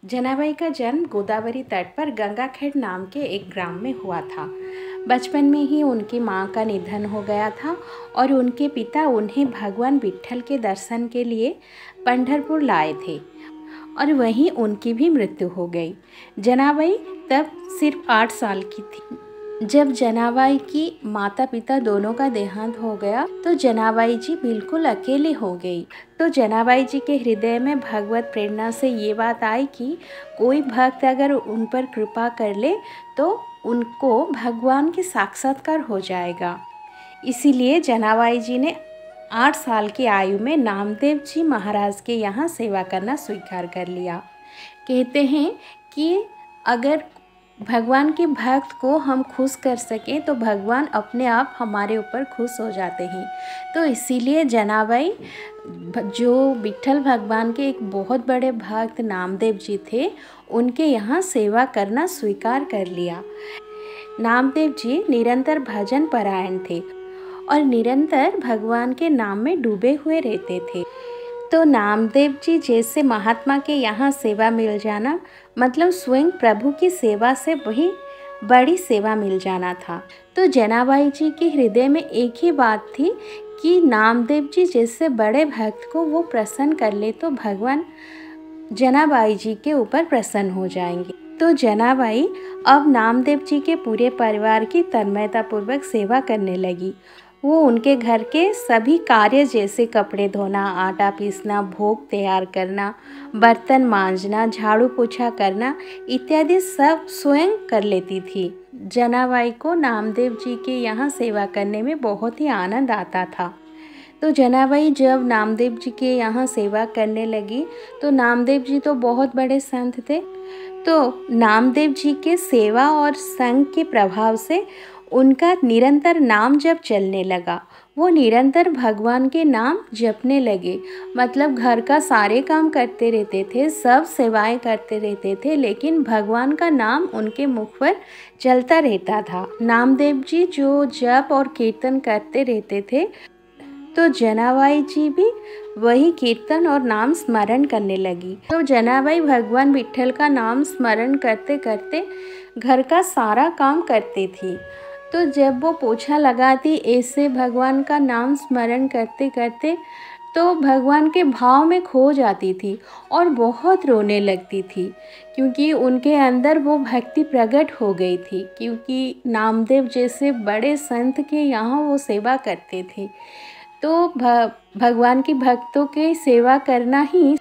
जनाबाई का जन्म गोदावरी तट पर गंगाखेड़ नाम के एक ग्राम में हुआ था। बचपन में ही उनकी मां का निधन हो गया था और उनके पिता उन्हें भगवान विट्ठल के दर्शन के लिए पंढरपुर लाए थे और वहीं उनकी भी मृत्यु हो गई। जनाबाई तब सिर्फ 8 साल की थी। जब जनाबाई की माता पिता दोनों का देहांत हो गया तो जनाबाई जी बिल्कुल अकेले हो गई। तो जनाबाई जी के हृदय में भगवत प्रेरणा से ये बात आई कि कोई भक्त अगर उन पर कृपा कर ले तो उनको भगवान के साक्षात्कार हो जाएगा। इसीलिए जनाबाई जी ने 8 साल की आयु में नामदेव जी महाराज के यहाँ सेवा करना स्वीकार कर लिया। कहते हैं कि अगर भगवान के भक्त को हम खुश कर सकें तो भगवान अपने आप हमारे ऊपर खुश हो जाते हैं। तो इसीलिए जनाबाई जो विट्ठल भगवान के एक बहुत बड़े भक्त नामदेव जी थे, उनके यहाँ सेवा करना स्वीकार कर लिया। नामदेव जी निरंतर भजन परायण थे और निरंतर भगवान के नाम में डूबे हुए रहते थे। तो नामदेव जी जैसे महात्मा के यहाँ सेवा मिल जाना मतलब स्वयं प्रभु की सेवा से वही बड़ी सेवा मिल जाना था। तो जनाबाई जी के हृदय में एक ही बात थी कि नामदेव जी जैसे बड़े भक्त को वो प्रसन्न कर ले तो भगवान जनाबाई जी के ऊपर प्रसन्न हो जाएंगे। तो जनाबाई अब नामदेव जी के पूरे परिवार की तन्मयतापूर्वक सेवा करने लगी। वो उनके घर के सभी कार्य जैसे कपड़े धोना, आटा पीसना, भोग तैयार करना, बर्तन मांजना, झाड़ू पोछा करना इत्यादि सब स्वयं कर लेती थी। जनाबाई को नामदेव जी के यहाँ सेवा करने में बहुत ही आनंद आता था। तो जनाबाई जब नामदेव जी के यहाँ सेवा करने लगी तो नामदेव जी तो बहुत बड़े संत थे। तो नामदेव जी के सेवा और संग के प्रभाव से उनका निरंतर नाम जप चलने लगा। वो निरंतर भगवान के नाम जपने लगे। मतलब घर का सारे काम करते रहते थे, सब सेवाएं करते रहते थे, लेकिन भगवान का नाम उनके मुख पर चलता रहता था। नामदेव जी जो जप और कीर्तन करते रहते थे तो जनाबाई जी भी वही कीर्तन और नाम स्मरण करने लगी। तो जनाबाई भगवान विट्ठल का नाम स्मरण करते करते घर का सारा काम करती थी। तो जब वो पोछा लगाती ऐसे भगवान का नाम स्मरण करते करते तो भगवान के भाव में खो जाती थी और बहुत रोने लगती थी, क्योंकि उनके अंदर वो भक्ति प्रकट हो गई थी। क्योंकि नामदेव जैसे बड़े संत के यहाँ वो सेवा करते थे। तो भगवान की भक्तों की सेवा करना ही